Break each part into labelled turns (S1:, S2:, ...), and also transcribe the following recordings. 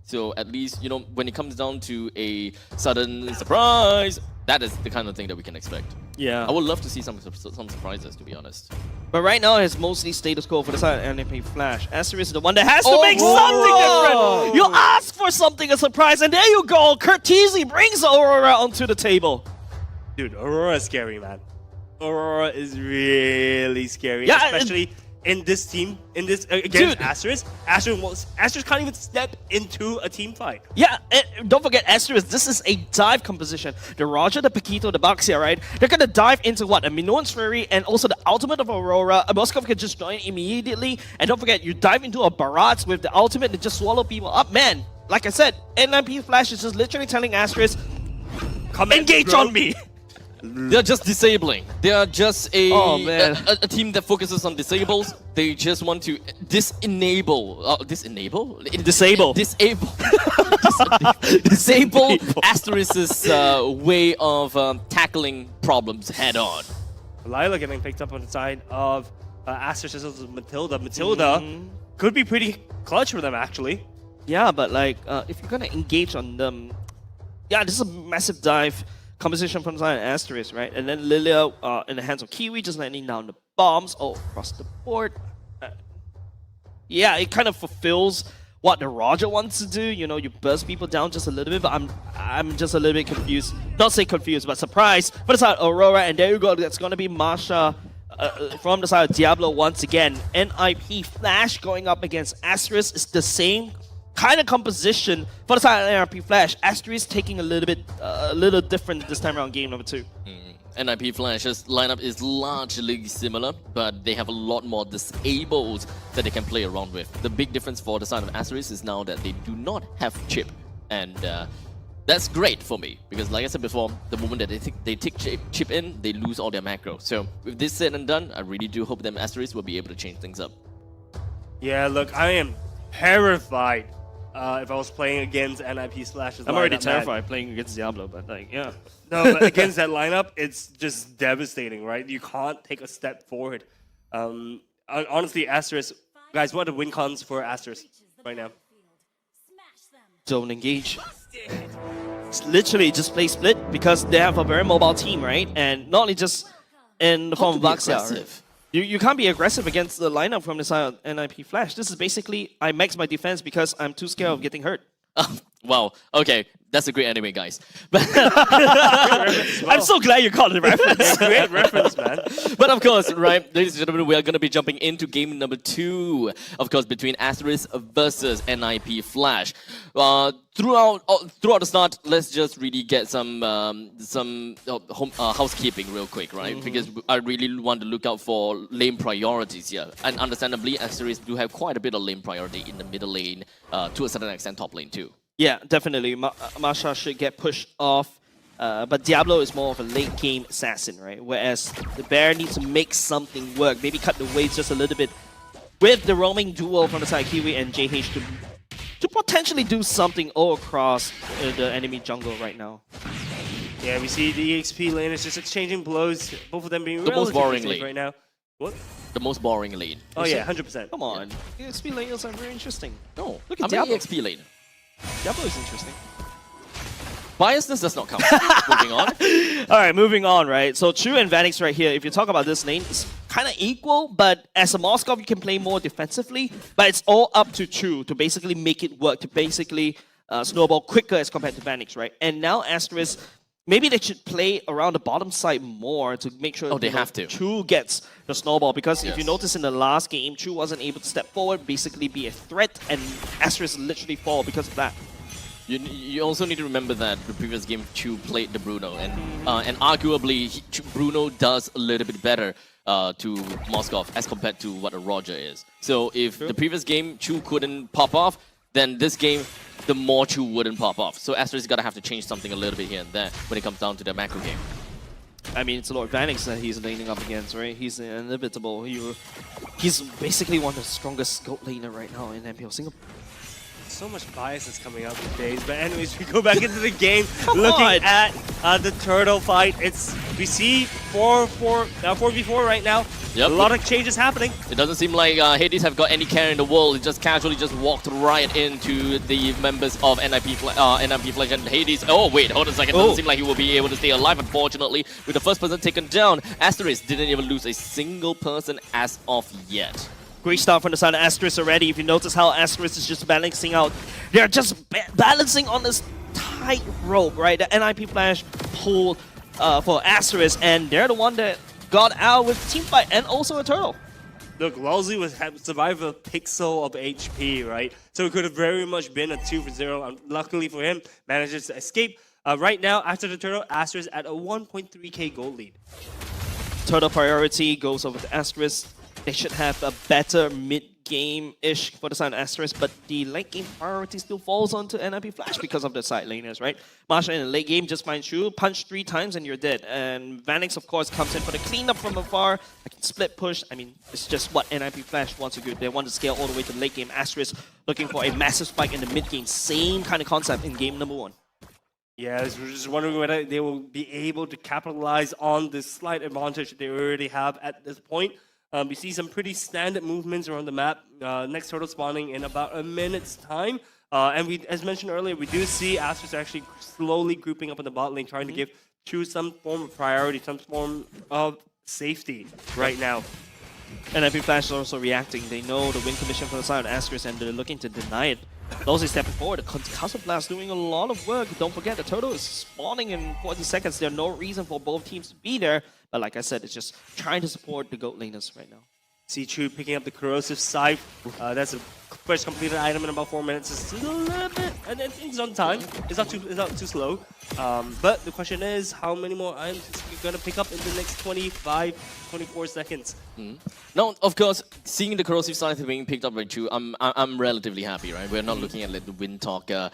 S1: So at least, you know, when it comes down to a sudden surprise, that is the kind of thing that we can expect.
S2: Yeah.
S1: I would love to see some surprises, to be honest.
S2: But right now, it's mostly status quo for the side of Npfl. Asterisk is the one that has to make something different. You ask for something, a surprise, and there you go. Kurt Teasy brings Aurora onto the table.
S3: Dude, Aurora is scary, man. Aurora is really scary,
S2: Yeah,
S3: especially in this team, against Asterisk. Asterisk can't even step into a team fight.
S2: Yeah, and don't forget Asterisk, this is a dive composition. The Roger, the Paquito, the Baxia, right? They're gonna dive into what? A Minoan's Fury and also the ultimate of Aurora. A Moskov can just join immediately. And don't forget, you dive into a Barats with the ultimate and just swallow people up. Man, like I said, Npfl is just literally telling Asterisk, come engage on me.
S1: They're just disabling. They are just a team that focuses on disables. They just want to disable Asterisk's way of tackling problems head on.
S3: Lila getting picked up on the side of Asterisk as Matilda. Matilda could be pretty clutch for them, actually.
S2: Yeah, but like, if you're gonna engage on them, yeah, this is a massive dive composition from the side of Asterisk, right? And then Lilia in the hands of Kiwi, just landing down the bombs all across the board. Yeah, it kind of fulfills what the Roger wants to do. You know, you burst people down just a little bit, but I'm just a little bit confused. Not say confused, but surprised. For the side of Aurora, and there you go. That's gonna be Masha from the side of Diablo once again. Npfl going up against Asterisk is the same kind of composition for the side of Npfl. Asterisk taking a little different this time around, game number 2.
S1: Npfl's lineup is largely similar, but they have a lot more disables that they can play around with. The big difference for the side of Asterisk is now that they do not have chip, and that's great for me because, like I said before, the moment that they take chip in, they lose all their macro. So with this said and done, I really do hope that Asterisk will be able to change things up.
S3: Yeah, look, I am terrified. If I was playing against Npfl,
S2: I'm already terrified playing against Diablo, but like, yeah.
S3: No, but against that lineup, it's just devastating, right? You can't take a step forward. Honestly, Asterisk, guys, what are the win cons for Asterisk right now?
S2: Don't engage. It's literally just play split because they have a very mobile team, right? And not only just in the form of Baxia, right? You can't be aggressive against the lineup from the side of Npfl. This is basically, I max my defense because I'm too scared of getting hurt.
S1: Wow, okay, that's a great anime, guys. But
S2: I'm so glad you caught the reference.
S3: Great reference, man.
S1: But of course, right, ladies and gentlemen, we are going to be jumping into game number 2, of course, between Asterisk versus Npfl. Throughout the start, let's just really get some housekeeping real quick, right? Because I really want to look out for lane priorities here. And understandably, Asterisk do have quite a bit of lane priority in the middle lane, to a certain extent top lane too.
S2: Yeah, definitely. Masha should get pushed off. But Diablo is more of a late game assassin, right? Whereas the Bear needs to make something work. Maybe cut the waves just a little bit with the roaming duo from the side Kiwi and JH to potentially do something all across the enemy jungle right now.
S3: Yeah, we see the EXP lane is just exchanging blows. Both of them being
S1: the most boring
S3: safe
S1: lane
S3: right now. What?
S1: The most boring lane.
S3: Oh yeah, 100%.
S2: Come on. EXP lanes are very interesting.
S1: No,
S2: look at
S1: I'm
S2: Diablo.
S1: an EXP lane.
S2: Diablo is interesting.
S1: Biasness does not count. Moving on.
S2: Alright, moving on, right? So Chu and Vanix right here, if you talk about this lane, it's kind of equal, but as a Moskov, you can play more defensively, but it's all up to Chu to basically make it work, to basically snowball quicker as compared to Vanix, right? And now Asterisk, maybe they should play around the bottom side more to make sure Chu gets the snowball, because if you notice in the last game, Chu wasn't able to step forward, basically be a threat, and Asterisk literally fall because of that.
S1: You also need to remember that the previous game Chu played the Bruno, and arguably Bruno does a little bit better to Moskov as compared to what a Roger is. So if the previous game Chu couldn't pop off, then this game the more Chu wouldn't pop off. So Asterisk is gonna have to change something a little bit here and there when it comes down to the macro game.
S2: I mean, it's Lord Vanix that he's laning up against, right? He's inevitable. He's basically one of the strongest goat laner right now in NPL Singapore.
S3: So much bias is coming out these days. But anyways, we go back into the game.
S2: Come
S3: looking
S2: on.
S3: at the turtle fight. We see 4v4 right now.
S1: Yep.
S3: A lot of changes happening.
S1: It doesn't seem like Hades have got any care in the world. It just casually just walked right into the members of Npfl and Hades. Oh wait, hold on a second. Doesn't seem like he will be able to stay alive, unfortunately. With the first person taken down, Asterisk didn't even lose a single person as of yet.
S2: Great start from the side of Asterisk already. If you notice how Asterisk is just balancing out, they're just balancing on this tight rope, right? The NIP Flash pulled for Asterisk, and they're the one that got out with team fight and also a turtle.
S3: Look, Lawsy survived a pixel of HP, right? So it could have very much been a 2-0. Luckily for him, manages to escape. Right now, after the turtle, Asterisk at a 1.3k gold lead.
S2: Turtle priority goes over to Asterisk. They should have a better mid-game-ish for the side of Asterisk, but the late-game priority still falls onto NIP Flash because of the side laners, right? Marsha in the late game just finds you, punch 3 times and you're dead. And Vanix, of course, comes in for the cleanup from afar. I can split push. I mean, it's just what NIP Flash wants to do. They want to scale all the way to the late game. Asterisk looking for a massive spike in the mid-game. Same kind of concept in game number 1.
S3: Yeah, we're just wondering whether they will be able to capitalize on this slight advantage they already have at this point. We see some pretty standard movements around the map. Next turtle spawning in about a minute's time. And we, as mentioned earlier, we do see Asterisk actually slowly grouping up in the bot lane, trying to choose some form of priority, some form of safety right now.
S2: NIP Flash is also reacting. They know the win condition for the side of Asterisk and they're looking to deny it. Losey stepping forward. The Concussive Blast doing a lot of work. Don't forget, the turtle is spawning in 40 seconds. There's no reason for both teams to be there. But like I said, it's just trying to support the GOAT laners right now.
S3: C2 picking up the Corrosive Scythe. That's a first completed item in about 4 minutes. It's a little bit, and it's on time. It's not too slow. But the question is, how many more items is he gonna pick up in the next 24 seconds?
S1: Now, of course, seeing the Corrosive Scythe being picked up by 2, I'm relatively happy, right? We're not looking at like, the win talk, the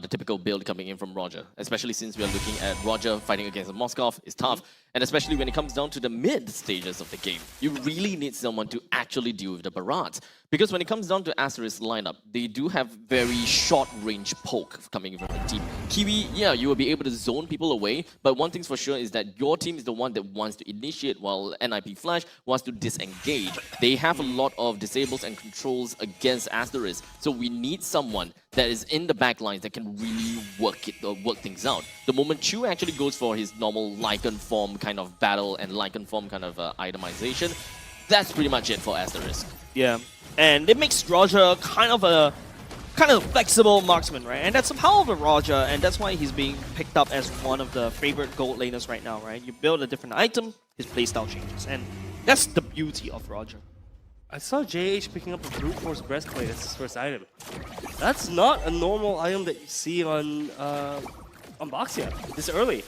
S1: typical build coming in from Roger, especially since we are looking at Roger fighting against Moskov. It's tough, and especially when it comes down to the mid stages of the game, you really need someone to actually deal with the barrage. Because when it comes down to Asterisk's lineup, they do have very short-range poke coming from the team. Kiwi, yeah, you will be able to zone people away, but one thing's for sure is that your team is the one that wants to initiate, while NIP Flash wants to disengage. They have a lot of disables and controls against Asterisk, so we need someone that is in the back lines that can really work things out. The moment Chu actually goes for his normal Lycan form kind of battle and Lycan form kind of itemization, that's pretty much it for Asterisk.
S2: Yeah, and it makes Roger kind of flexible marksman, right? And that's the power of a Roger, and that's why he's being picked up as one of the favorite gold laners right now, right? You build a different item, his playstyle changes, and that's the beauty of Roger.
S3: I saw JH picking up a Brute Force Breastplate as his first item. That's not a normal item that you see on Boxia this early.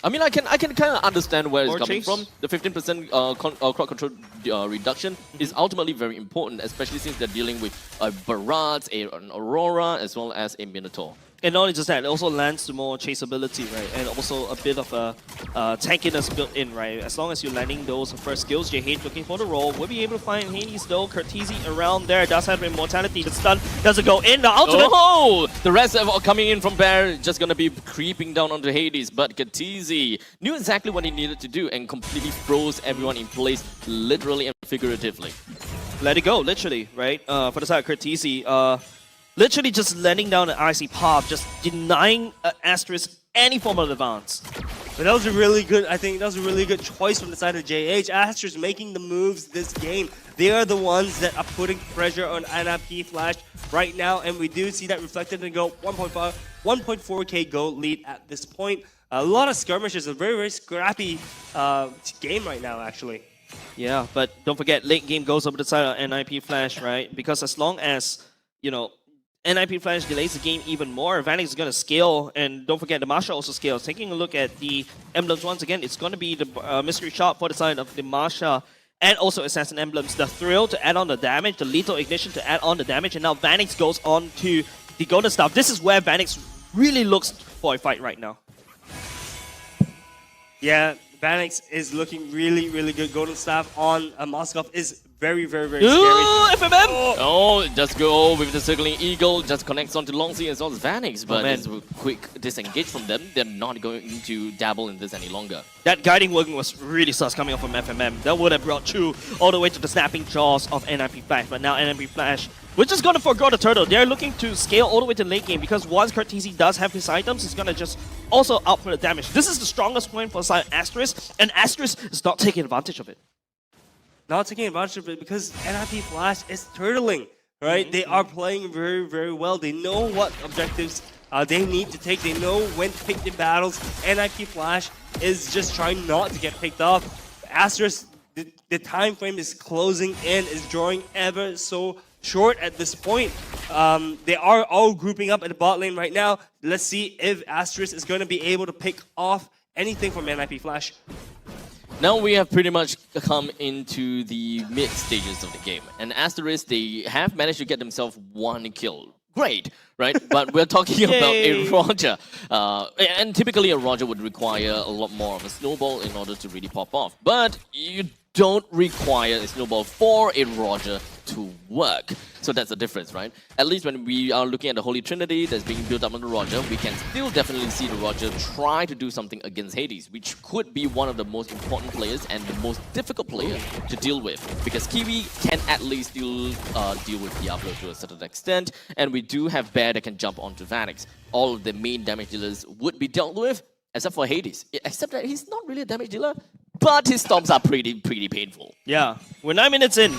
S1: I mean, I can kind of understand where it's
S2: Or
S1: coming
S2: Chase.
S1: from. The 15% crowd control reduction is ultimately very important, especially since they're dealing with a Barat, an Aurora, as well as a Minotaur.
S2: And not only just that, it also lends to more chaseability, right? And also a bit of a tankiness built in, right? As long as you're landing those first skills, JH looking for the roll. We'll be able to find Hades though. Curtisi around there does have immortality. The stun doesn't go in. The ultimate.
S1: Oh! The rest are coming in from Bear, just gonna be creeping down onto Hades. But Curtisi knew exactly what he needed to do and completely froze everyone in place, literally and figuratively.
S2: Let it go, literally, right? For the side of Curtisi, literally just landing down an RC pop, just denying Asterisk any form of advance.
S3: But that was a really good, I think that was a really good choice from the side of JH. Asterisk making the moves this game. They are the ones that are putting pressure on NIP Flash right now, and we do see that reflected in the goal. 1.4k gold lead at this point. A lot of skirmishes, a very, very scrappy game right now, actually.
S2: Yeah, but don't forget, late game goes over the side of NIP Flash, right? Because as long as, you know, NIP Flash delays the game even more, Vanix is going to scale, and don't forget the Marsha also scales. Taking a look at the emblems once again, it's going to be the mystery shot for the side of the Marsha and also Assassin emblems. The Thrill to add on the damage, the Lethal Ignition to add on the damage, and now Vanix goes on to the Golden Staff. This is where Vanix really looks for a fight right now.
S3: Yeah, Vanix is looking really, really good. Golden Staff on Moskov is very, very, very
S2: Ooh,
S3: scary.
S2: FMM!
S1: Oh, just go with the circling eagle, just connects onto Long C as well as Vanix, but
S2: man.
S1: it's a quick disengage from them. They're not going to dabble in this any longer.
S2: That guiding working was really sus coming off from FMM. That would have brought Chu all the way to the snapping jaws of Npfl, but now Npfl, we're just gonna forgo the turtle. They're looking to scale all the way to late game because once Cartesi does have his items, he's gonna just also output the damage. This is the strongest point for side Asterisk, and Asterisk is not taking advantage of it.
S3: Not taking advantage of it because Npfl is turtling, right? They are playing very, very well. They know what objectives they need to take. They know when to pick the battles. Npfl is just trying not to get picked off. Asterisk, the time frame is closing in, is drawing ever so short at this point. They are all grouping up at the bot lane right now. Let's see if Asterisk is going to be able to pick off anything from Npfl.
S1: Now we have pretty much come into the mid stages of the game, and Asterisk, they have managed to get themselves one kill. Great, right? But we're talking about a Roger. And typically a Roger would require a lot more of a snowball in order to really pop off. But you don't require a snowball for a Roger to work. So that's the difference, right? At least when we are looking at the Holy Trinity that's being built up on the Roger, we can still definitely see the Roger try to do something against Hades, which could be one of the most important players and the most difficult player to deal with. Because Kiwi can at least still deal with Diablo to a certain extent, and we do have Bear that can jump onto Vanix. All of the main damage dealers would be dealt with, except for Hades. Except that he's not really a damage dealer, but his stomps are pretty painful.
S2: Yeah, we're 9 minutes in.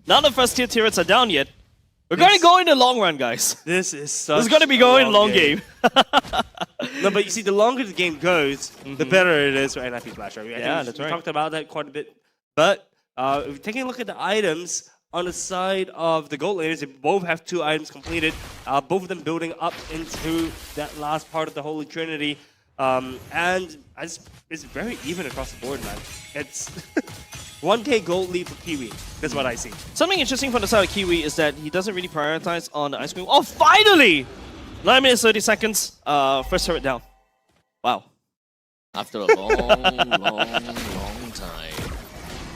S2: None of the first tier turrets are down yet. We're going to go in the long run, guys.
S3: This is such
S2: This is going to be going long game.
S3: No, but you see, the longer the game goes, the better it is for Npfl, right? I think we talked about that quite a bit. But if you're taking a look at the items on the side of the gold laners, they both have 2 items completed. Both of them building up into that last part of the Holy Trinity. And it's very even across the board, man. It's 1k gold lead for Kiwi. That's what I see.
S2: Something interesting from the side of Kiwi is that he doesn't really prioritize on the ice cream. Oh, finally! 9 minutes, 30 seconds. First turret down. Wow.
S1: After a long time.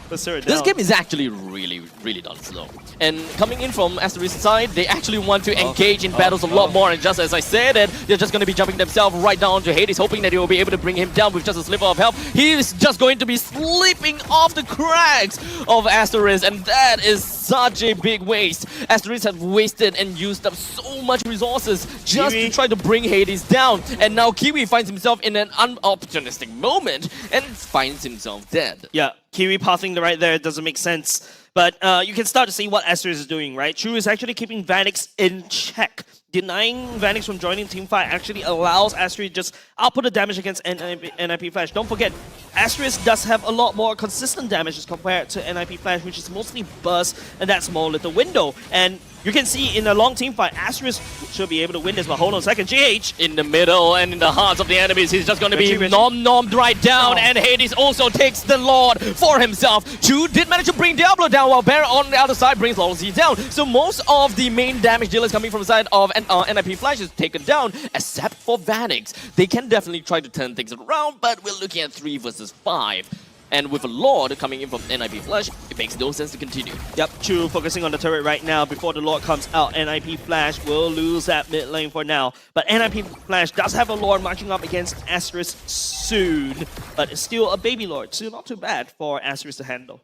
S2: First turret
S1: This
S2: down.
S1: game is actually really done slow. And coming in from Asterisk's side, they actually want to engage in battles a lot more. And just as I said, they're just going to be jumping themselves right down to Hades, hoping that they will be able to bring him down with just a sliver of health. He is just going to be slipping off the cracks of Asterisk, and that is such a big waste. Asterisk have wasted and used up so much resources just to try to bring Hades down. And now Kiwi finds himself in an unopportunistic moment and finds himself dead.
S2: Yeah, Kiwi pathing the right there doesn't make sense. But you can start to see what Asterisk is doing, right? Chu is actually keeping Vanix in check. Denying Vanix from joining Team Fight actually allows Asterisk just output the damage against Npfl. Don't forget, Asterisk does have a lot more consistent damage as compared to Npfl, which is mostly burst and that small little window. And you can see in a long team fight, Asterisk should be able to win this, but hold on a second, GH!
S1: In the middle and in the hearts of the enemies, he's just going to be nommed right down, and Hades also takes the Lord for himself. Chu did manage to bring Diablo down, while Bear on the other side brings Lawlessy down. So most of the main damage dealers coming from the side of Npfl is taken down, except for Vanix. They can definitely try to turn things around, but we're looking at 3 versus 5. And with a Lord coming in from Npfl, it makes no sense to continue.
S2: Yep, Chu focusing on the turret right now before the Lord comes out. Npfl will lose that mid lane for now. But Npfl does have a Lord marching up against Asterisk soon. But it's still a baby Lord, so not too bad for Asterisk to handle.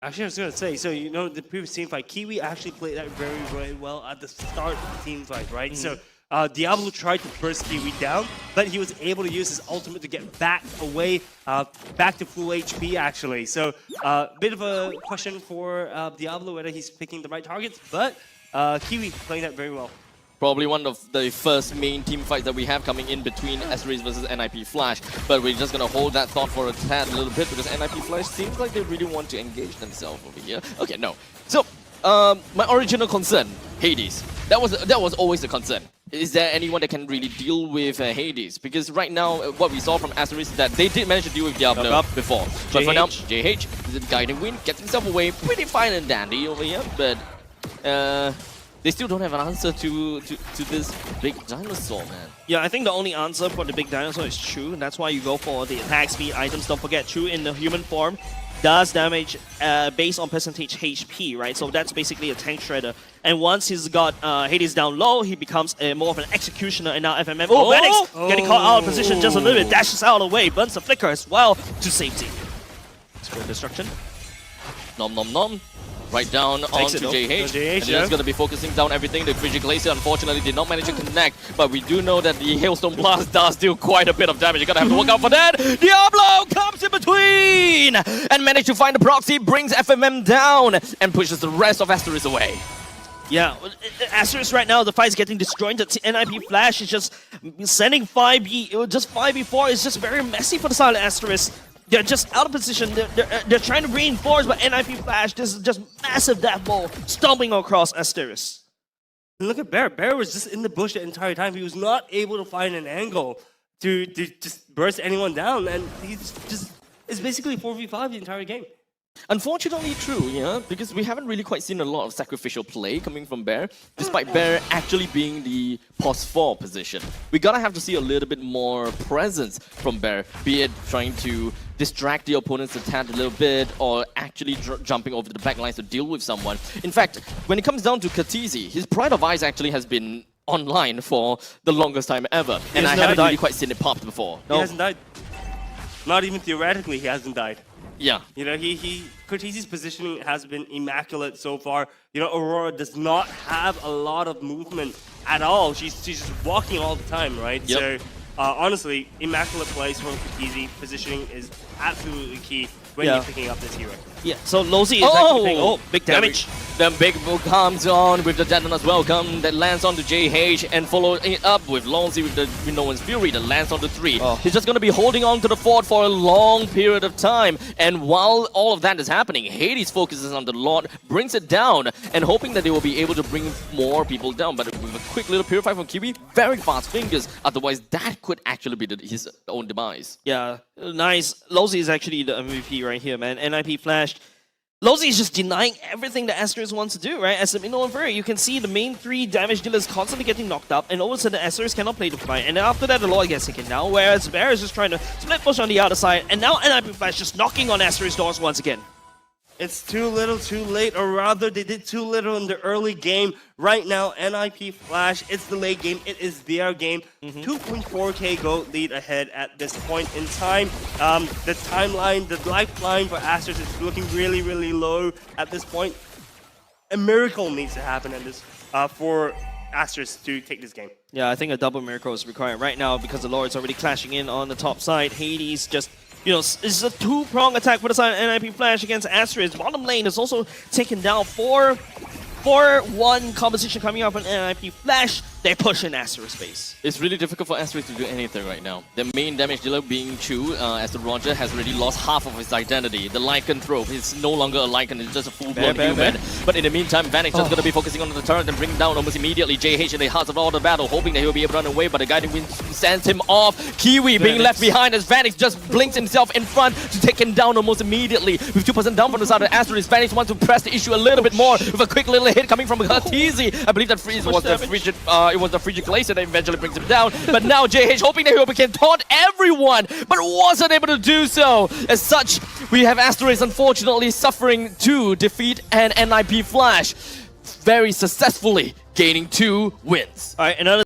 S3: Actually, I was going to say, so you know, the previous team fight, Kiwi actually played that very, very well at the start of the team fight, right? So Diablo tried to burst Kiwi down, but he was able to use his ultimate to get back away, back to full HP actually. So a bit of a question for Diablo whether he's picking the right targets, but Kiwi playing that very well.
S1: Probably one of the first main team fights that we have coming in between Asterisk versus Npfl. But we're just going to hold that thought for a tad a little bit because Npfl seems like they really want to engage themselves over here. Okay, no. So, my original concern, Hades. That was always the concern. Is there anyone that can really deal with Hades? Because right now, what we saw from Asterisk is that they did manage to deal with Diablo before. But for now, JH, the guiding wind, gets himself away pretty fine and dandy over here. But they still don't have an answer to this big dinosaur, man.
S2: Yeah, I think the only answer for the big dinosaur is Chu, and that's why you go for the attack speed items. Don't forget, Chu in the human form does damage based on percentage HP, right? So that's basically a tank shredder. And once he's got Hades down low, he becomes more of an executioner. And now FMM, Vanix getting caught out of position just a little bit, dashes out of the way, burns the flicker as well to safety. Spirit destruction.
S1: Nom nom nom. Right down onto JH. And he's going to be focusing down everything. The Frigid Glacier unfortunately did not manage to connect, but we do know that the Hailstone Blast does deal quite a bit of damage. You're going to have to work out for that. Diablo comes in between and managed to find the proxy, brings FMM down and pushes the rest of Asterisk away.
S2: Yeah, Asterisk right now, the fight's getting destroyed. The NIP Flash is just sending 5B, just 5B4 is just very messy for the side of Asterisk. They're just out of position. They're trying to reinforce, but NIP Flash, this is just massive death ball stomping across Asterisk.
S3: Look at Bear. Bear was just in the bush the entire time. He was not able to find an angle to just burst anyone down, and he's just it's basically 4v5 the entire game.
S1: Unfortunately true, yeah, because we haven't really quite seen a lot of sacrificial play coming from Bear, despite Bear actually being the pos 4 position. We gotta have to see a little bit more presence from Bear, be it trying to distract the opponent's attack a little bit, or actually jumping over the back lines to deal with someone. In fact, when it comes down to Katizi, his Pride of Ice actually has been online for the longest time ever, and I haven't really quite seen it popped before.
S3: He hasn't died. Not even theoretically, he hasn't died.
S1: Yeah.
S3: You know, Cortese's positioning has been immaculate so far. You know, Aurora does not have a lot of movement at all. She's just walking all the time, right?
S1: Yep.
S3: So, honestly, immaculate plays from Cortese. Positioning is absolutely key when you're picking up this hero.
S2: Yeah, so Lozi is actually paying, big damage.
S1: The big move comes on with the Detonus Welcome that lands onto JH and followed it up with Lonzy with the Minoan's Fury that lands on the 3. He's just going to be holding on to the fort for a long period of time. And while all of that is happening, Hades focuses on the Lord, brings it down, and hoping that they will be able to bring more people down. But with a quick little Purify from Kiwi, very fast fingers. Otherwise, that could actually be his own demise.
S2: Yeah, nice. Lozi is actually the MVP right here, man. NIP Flash. Lozi is just denying everything that Asterisk wants to do, right? As a Minoan Fury, you can see the main 3 damage dealers constantly getting knocked up, and all of a sudden Asterisk cannot play the fight. And then after that, the Lord gets taken down, whereas Bear is just trying to split push on the other side, and now NIP Flash just knocking on Asterisk doors once again.
S3: It's too little, too late, or rather, they did too little in the early game. Right now, NIP Flash, it's the late game. It is their game. 2.4k gold lead ahead at this point in time. The timeline, the lifeline for Asterisk is looking really, really low at this point. A miracle needs to happen at this for Asterisk to take this game.
S2: Yeah, I think a double miracle is required right now because the Lord's already clashing in on the top side. Hades just... You know, it's a 2-prong attack for the side of NIP Flash against Asterisk. Bottom lane is also taken down. 4-1 composition coming up on NIP Flash. They push in Asterisk space.
S1: It's really difficult for Asterisk to do anything right now. The main damage dealer being Chu, as the Roger has already lost half of his identity. The Lycanthrope is no longer a Lycan, it's just a full-blown human. But in the meantime, Vanix just going to be focusing on the turret and bring down almost immediately JH in the heart of all the battle, hoping that he'll be able to run away, but the Guiding Wind sends him off. Kiwi being left behind as Vanix just blinks himself in front to take him down almost immediately. With 2% down from the side of Asterisk, Vanix wants to press the issue a little bit more with a quick little hit coming from Katizi. I believe that it was the Frigid Glacier that eventually brings him down. But now JH hoping that he can taunt everyone, but wasn't able to do so. As such, we have Asterisk unfortunately suffering to defeat an NIP Flash very successfully, gaining 2 wins.
S2: All right, another